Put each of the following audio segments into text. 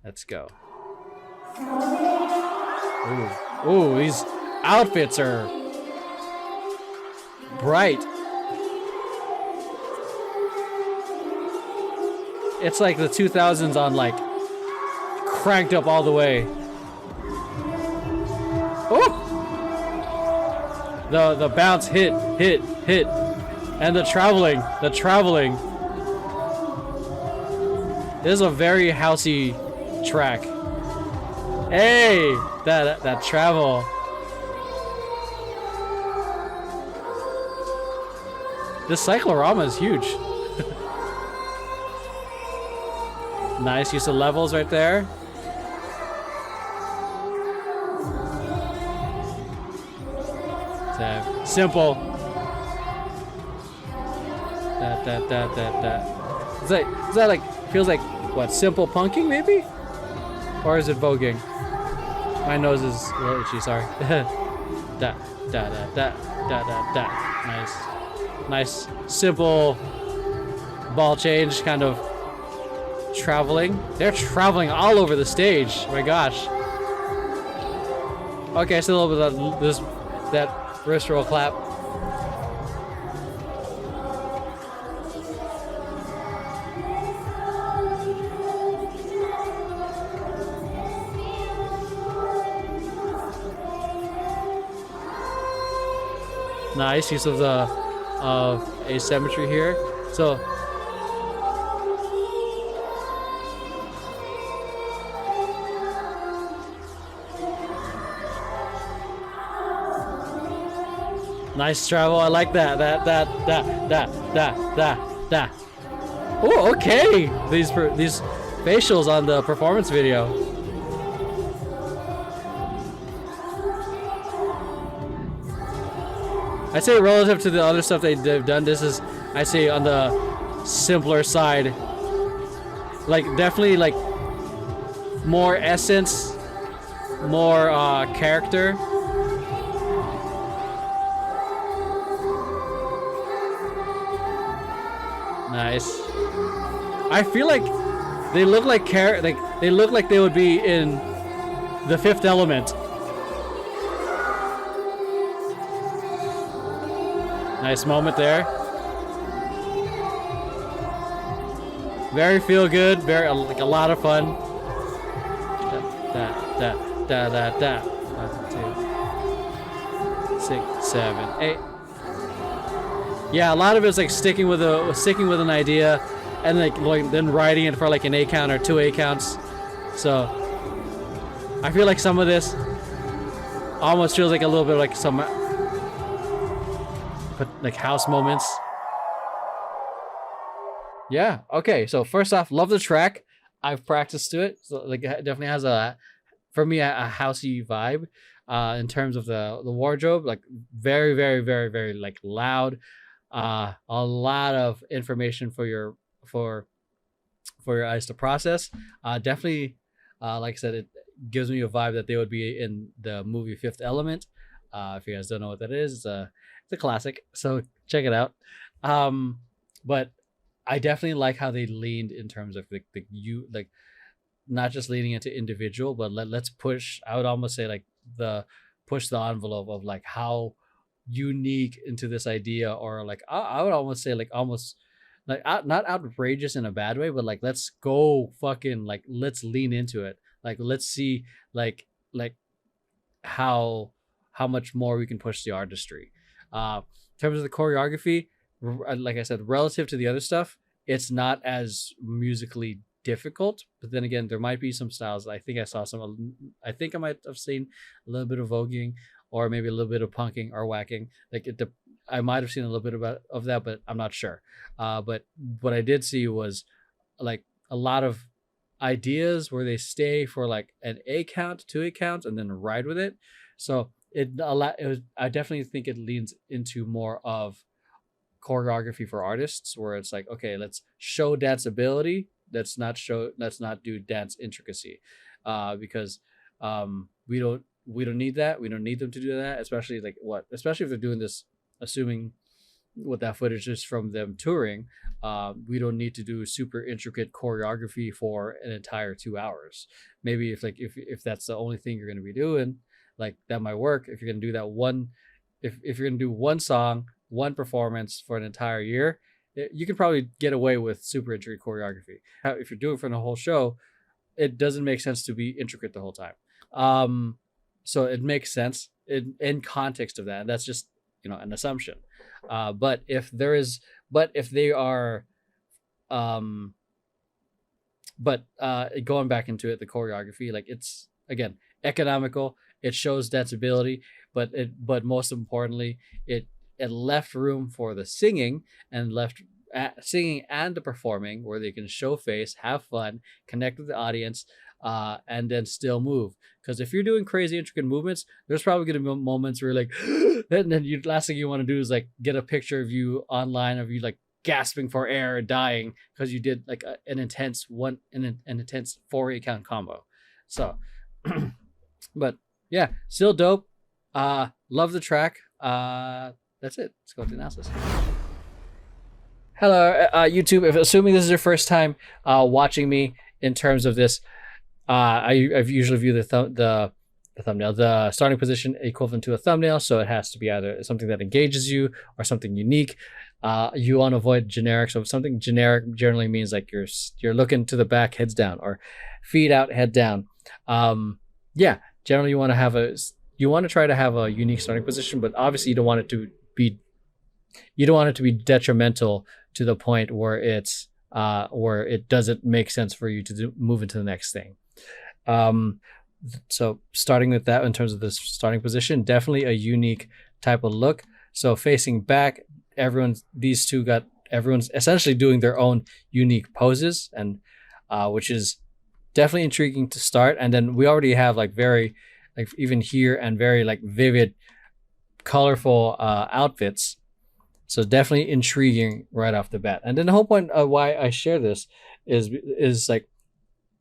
Let's go. Ooh, ooh, these outfits are bright. It's like the 2000s on like cranked up all the way. Oh! The bounce hit, and the traveling. This is a very housey track. Hey, that travel. This cyclorama is huge. Nice use of levels right there. Simple. That. Is that like, feels like, what, simple punking maybe? Or is it voguing? My nose is a little itchy, sorry. Da. Nice, simple ball change, kind of traveling. They're traveling all over the stage. Oh my gosh. Okay, so a little bit of that wrist roll clap. Nice use of the asymmetry here. So nice travel. I like that. Oh, okay. These facials on the performance video. I'd say relative to the other stuff they've done, this is, I'd say, on the simpler side. Like, definitely, like, more essence, more character. Nice. I feel like they look like they look like they would be in The Fifth Element. Nice moment there. Very feel good. Very like a lot of fun. Da. 1, 2, 6, 7, 8. Yeah, a lot of it's like sticking with an idea, and like then writing it for like an A count or 2 A counts. So I feel like some of this almost feels like a little bit like some like house moments. Yeah. Okay. So first off, love the track. I've practiced to it. So like it definitely has for me a housey vibe. In terms of the wardrobe, like very like loud. A lot of information for your eyes to process. Definitely, like I said, it gives me a vibe that they would be in the movie Fifth Element. If you guys don't know what that is, it's a classic, so check it out. But I definitely like how they leaned in terms of like not just leaning into individual, but let's push. I would almost say like push the envelope of like how unique into this idea, or like I would almost say like almost like not outrageous in a bad way, but like let's go fucking like let's lean into it. Like let's see like how much more we can push the artistry. In terms of the choreography, like I said, relative to the other stuff, it's not as musically difficult. But then again, there might be some styles. I think I might have seen a little bit of voguing, or maybe a little bit of punking or whacking. Like I might have seen a little bit of that, but I'm not sure. But what I did see was like a lot of ideas where they stay for like an A count, 2 A counts, and then ride with it. So I definitely think it leans into more of choreography for artists, where it's like, okay, let's show dance ability. Let's not do dance intricacy, because we don't need that. We don't need them to do that, especially if they're doing this, assuming what that footage is from them touring. We don't need to do super intricate choreography for an entire 2 hours. Maybe if that's the only thing you're going to be doing, like that might work. If you're going to do that one, if you're going to do one song, one performance for an entire year, you can probably get away with super intricate choreography. If you're doing it for the whole show, it doesn't make sense to be intricate the whole time. So it makes sense in context of that. And that's just, an assumption. But if they are, going back into it, the choreography, like it's again economical. It shows danceability, but most importantly, it left room for the singing and left singing and the performing where they can show face, have fun, connect with the audience, and then still move. Because if you're doing crazy intricate movements, there's probably going to be moments where you're like, and then last thing you want to do is like get a picture of you online of you like gasping for air, dying because you did like an intense 4-8 count combo. So, but yeah, still dope. Love the track. That's it. Let's go to the analysis. Hello, YouTube. If assuming this is your first time watching me in terms of this, I've usually view the thumbnail, the starting position equivalent to a thumbnail. So it has to be either something that engages you or something unique. You want to avoid generic. So something generic generally means like you're looking to the back, heads down, or feet out, head down. Yeah, generally you want to try to have a unique starting position, but obviously you don't want it to be detrimental to the point where where it doesn't make sense for you to move into the next thing. So starting with that in terms of the starting position, definitely a unique type of look. So facing back, everyone's essentially doing their own unique poses, and which is definitely intriguing to start. And then we already have like very like even here and very like vivid, colorful outfits. So definitely intriguing right off the bat. And then the whole point of why I share this is like,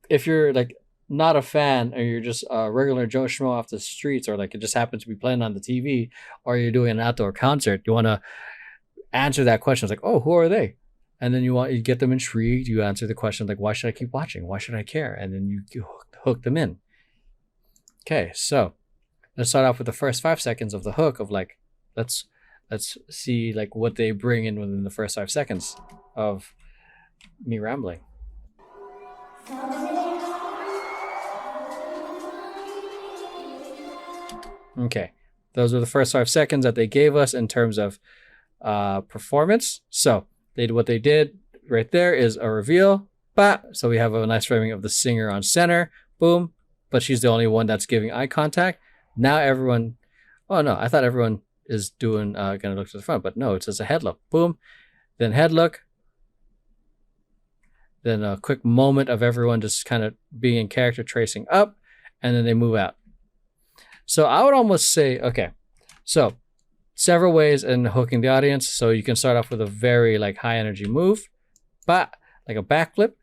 if you're like not a fan or you're just a regular Joe Schmo off the streets, or like it just happens to be playing on the TV, or you're doing an outdoor concert, you want to answer that question. It's like, oh, who are they? And then you get them intrigued. You answer the question like, why should I keep watching? Why should I care? And then you hook them in. Okay, so let's start off with the first 5 seconds of the hook of like, let's see like what they bring in within the first 5 seconds of me rambling. Okay, those were the first 5 seconds that they gave us in terms of performance. So what they did right there is a reveal. Bah! So we have a nice framing of the singer on center. Boom. But she's the only one that's giving eye contact. Now everyone, oh no, I thought everyone is doing gonna look to the front, but no, it's just a head look. Boom, then head look, then a quick moment of everyone just kind of being in character, tracing up, and then they move out. So I would almost say, okay, so several ways in hooking the audience. So you can start off with a very like high energy move, but like a backflip.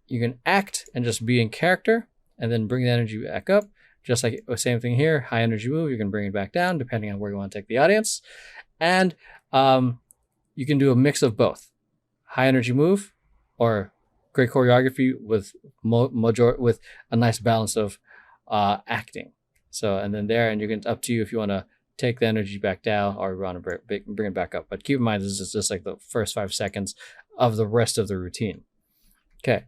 You can act and just be in character and then bring the energy back up. Just like the same thing here, high energy move, you can bring it back down depending on where you want to take the audience. And you can do a mix of both. High energy move or great choreography with with a nice balance of acting. So, and then there, and you can, up to you if you want to take the energy back down or you want to bring it back up. But keep in mind, this is just like the first 5 seconds of the rest of the routine. Okay.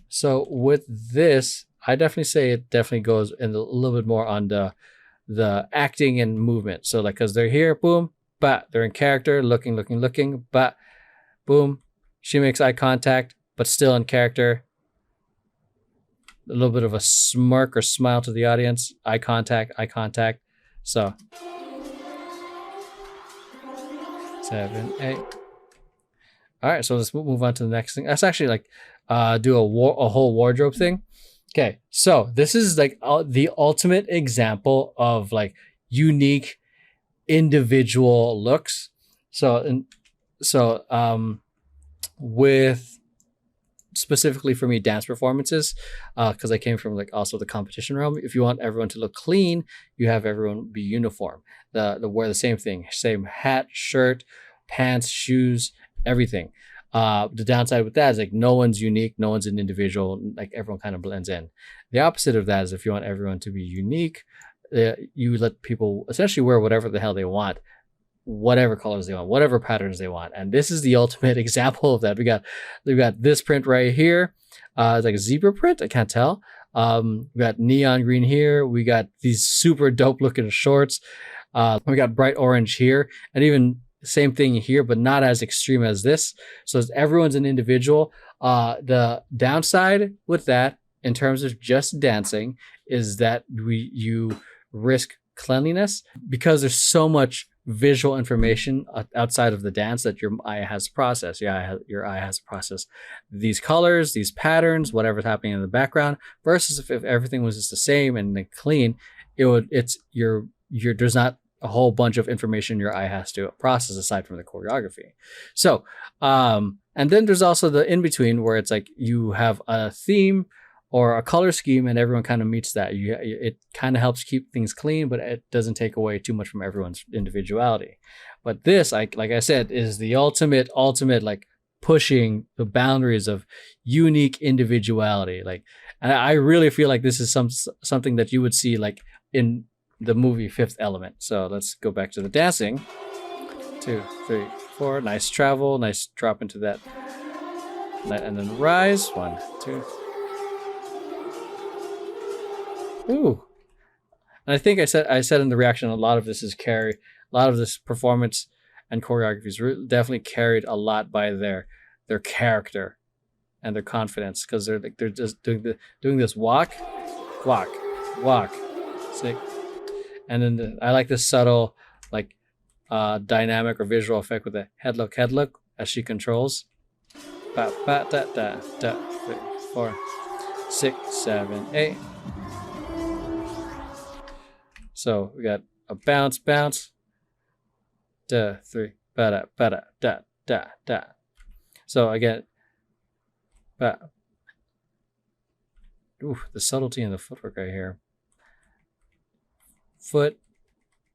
So with this, I definitely say it definitely goes in a little bit more on the acting and movement. So like, cause they're here, boom, but they're in character, looking, but boom, she makes eye contact, but still in character. A little bit of a smirk or smile to the audience, eye contact. So 7, 8. All right, so let's move on to the next thing. Let's actually like do a whole wardrobe thing. Okay, so this is like the ultimate example of like unique individual looks. So with specifically for me dance performances, because I came from like also the competition realm. If you want everyone to look clean, you have everyone be uniform. The wear the same thing, same hat, shirt, pants, shoes, everything. The downside with that is like no one's unique, no one's an individual, like everyone kind of blends in. The opposite of that is if you want everyone to be unique, you let people essentially wear whatever the hell they want, whatever colors they want, whatever patterns they want. And this is the ultimate example of that. We've got this print right here. It's like a zebra print, I can't tell. We got neon green here. We got these super dope looking shorts. We got bright orange here, and even same thing here, but not as extreme as this. So everyone's an individual. The downside with that, in terms of just dancing, is that you risk cleanliness because there's so much visual information outside of the dance that your eye has to process. Your eye has to process these colors, these patterns, whatever's happening in the background. Versus if everything was just the same and clean, there's not a whole bunch of information your eye has to process aside from the choreography. So, and then there's also the in between where it's like you have a theme or a color scheme and everyone kind of meets that. It kind of helps keep things clean, but it doesn't take away too much from everyone's individuality. But this, like I said, is the ultimate like pushing the boundaries of unique individuality. Like, and I really feel like this is something that you would see like in the movie Fifth Element. So let's go back to the dancing. 2, 3, 4. Nice travel. Nice drop into that. And then rise. 1, 2. Ooh. And I think I said in the reaction, a lot of this performance and choreography is definitely carried a lot by their character and their confidence, because they're just doing this walk, sick. And then I like this subtle like dynamic or visual effect with the head look as she controls. Ba, ba, da, da, da, 3, 4, 6, 7, 8. So we got a bounce, da, 3, ba da, da. So again, ooh, the subtlety in the footwork right here. Foot,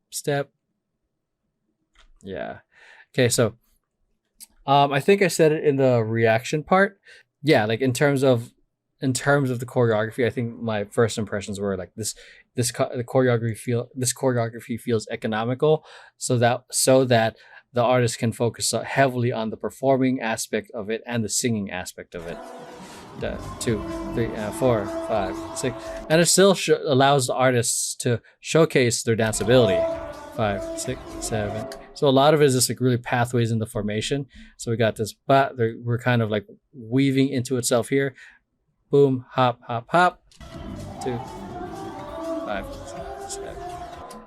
step. Yeah. Okay, so I think I said it in the reaction part. Yeah, like in terms of the choreography, I think my first impressions were like this choreography feels economical, so that the artist can focus heavily on the performing aspect of it and the singing aspect of it. 2, 3, 4, 5, 6, and it still allows the artists to showcase their dance ability. 5, 6, 7. So a lot of it is just like really pathways in the formation. So we got this, but we're kind of like weaving into itself here. Boom, hop, hop, hop. 2, 5, 6, 7.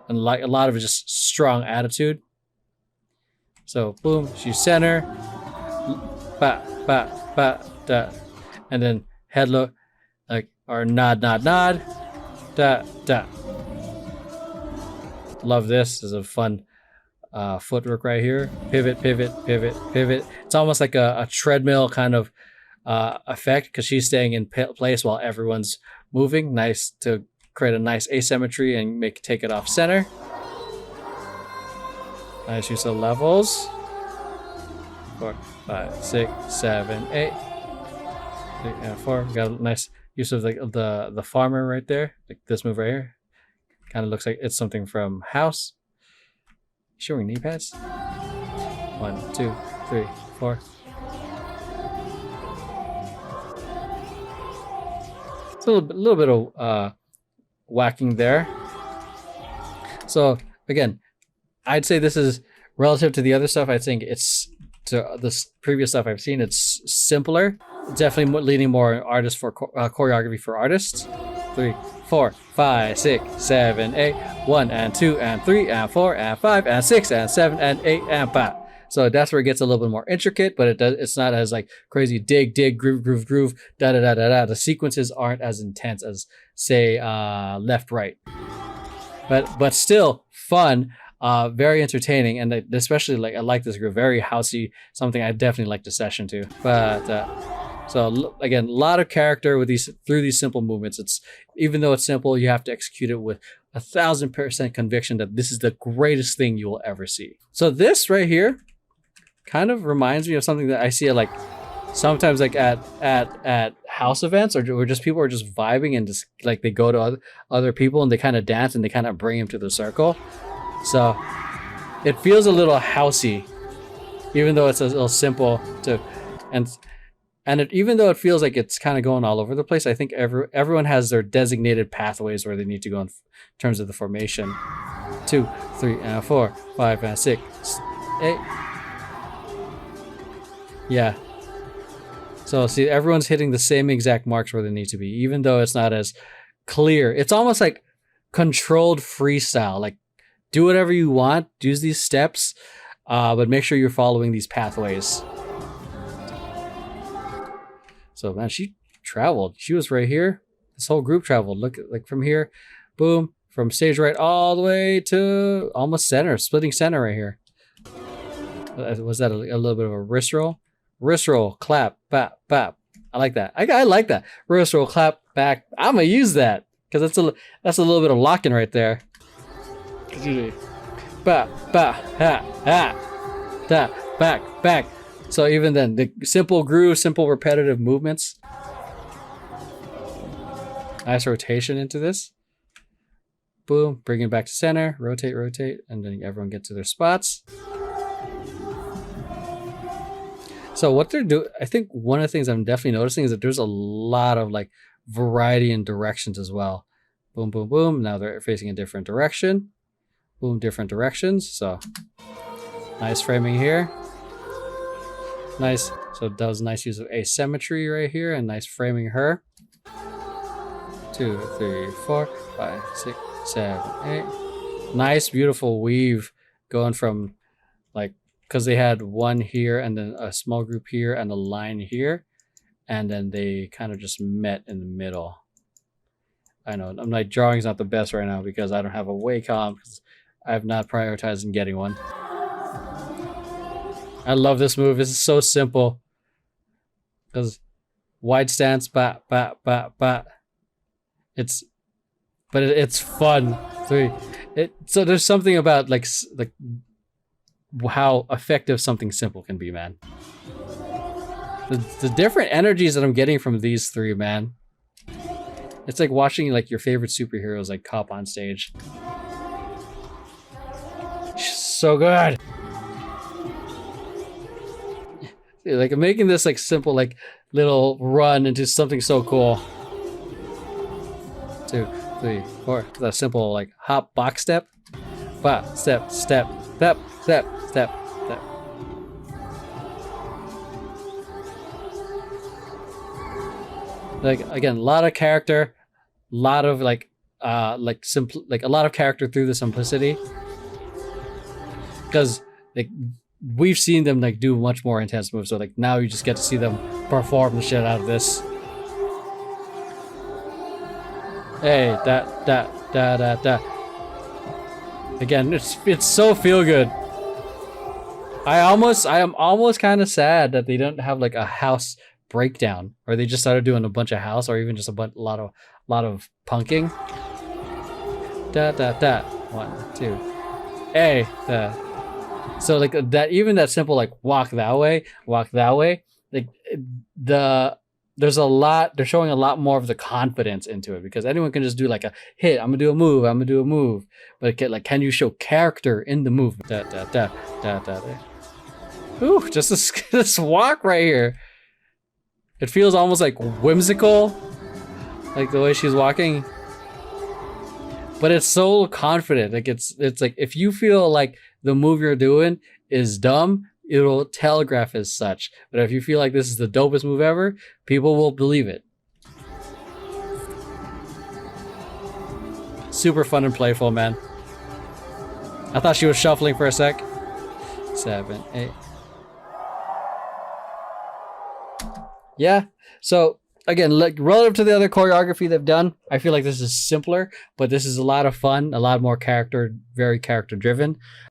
And like a lot of it just strong attitude. So boom, she's center. Ba, ba, ba, da. And then head look, like, or nod. Da, da. Love this. This is a fun footwork right here. Pivot. It's almost like a treadmill kind of effect, because she's staying in place while everyone's moving. Nice to create a nice asymmetry and take it off center. Nice use of levels. 4, 5, 6, 7, 8. 3 and 4. We got a nice use of the farmer right there. Like this move right here. Kind of looks like it's something from House. Showing knee pads. 1, 2, 3, 4. It's a little bit of whacking there. So again, I'd say this is relative to the other stuff. I think it's to this previous stuff I've seen. It's simpler. Definitely leaning more artist for choreography for artists. 3, 4, 5, 6, 7, 8. 1 and 2 and 3 and 4 and 5 and 6 and 7 and 8 and 5. So that's where it gets a little bit more intricate, but it's not as like crazy dig, groove, da. The sequences aren't as intense as say left, right. But still fun, very entertaining, and especially like I like this groove, very housey, something I definitely like to session to. But so again, a lot of character with through these simple movements. It's even though it's simple, you have to execute it with 1,000% conviction that this is the greatest thing you will ever see. So this right here, kind of reminds me of something that I see at like sometimes like at house events, or just people are just vibing and just like they go to other people and they kind of dance and they kind of bring them to the circle. So it feels a little housey, even though it's a little simple to, and even though it feels like it's kind of going all over the place, I think everyone has their designated pathways where they need to go in terms of the formation. 2, 3, and 4, 5, and 6, 8. Yeah. So see, everyone's hitting the same exact marks where they need to be, even though it's not as clear. It's almost like controlled freestyle. Like, do whatever you want, use these steps, but make sure you're following these pathways. So man, she traveled. She was right here. This whole group traveled. Look, like from here, boom, from stage right all the way to almost center, splitting center right here. Was that a little bit of a wrist roll? Wrist roll, clap, bap, bap. I like that. I like that. Wrist roll, clap, back. I'm gonna use that because that's a little bit of locking right there. Ba, ba, ha, ha, da, back, back. So even then, the simple groove, simple repetitive movements. Nice rotation into this. Boom, bring it back to center, rotate, rotate, and then everyone gets to their spots. So what they're doing, I think one of the things I'm definitely noticing is that there's a lot of like variety in directions as well. Boom, boom, boom. Now they're facing a different direction. Boom, different directions. So nice framing here. Nice. So that was a nice use of asymmetry right here and nice framing her. 2, 3, 4, 5, 6, 7, 8. Nice, beautiful weave going from like, because they had one here and then a small group here and a line here. And then they kind of just met in the middle. I know my drawing's not the best right now because I don't have a Wacom because I have not prioritized in getting one. I love this move. This is so simple. Because wide stance, bat, bat, bat, bat. It's fun. So there's something about like how effective something simple can be, man. The different energies that I'm getting from these three, man. It's like watching like your favorite superheroes like cop on stage. So good. Like I'm making this like simple like little run into something so cool. 2, 3, 4. That simple like hop box step. Ba, step, step, step, step, step, step. Like again, a lot of character, a lot of like a lot of character through the simplicity. Because like we've seen them like do much more intense moves, so like now you just get to see them perform the shit out of this. Hey, da. Again, it's so feel good. I am almost kind of sad that they don't have like a house breakdown, or they just started doing a bunch of house, or even just a lot of punking. Da. 1, 2. Hey, da. So like that, even that simple like walk that way, like they're showing a lot more of the confidence into it, because anyone can just do like a hit, I'm gonna do a move, but can you show character in the move? Da. Ooh, just this walk right here. It feels almost like whimsical, like the way she's walking. But it's so confident. Like it's like if you feel like the move you're doing is dumb, it'll telegraph as such. But if you feel like this is the dopest move ever, people will believe it. Super fun and playful, man. I thought she was shuffling for a sec. 7, 8. Yeah. So again, like relative to the other choreography they've done, I feel like this is simpler, but this is a lot of fun, a lot more character, very character driven.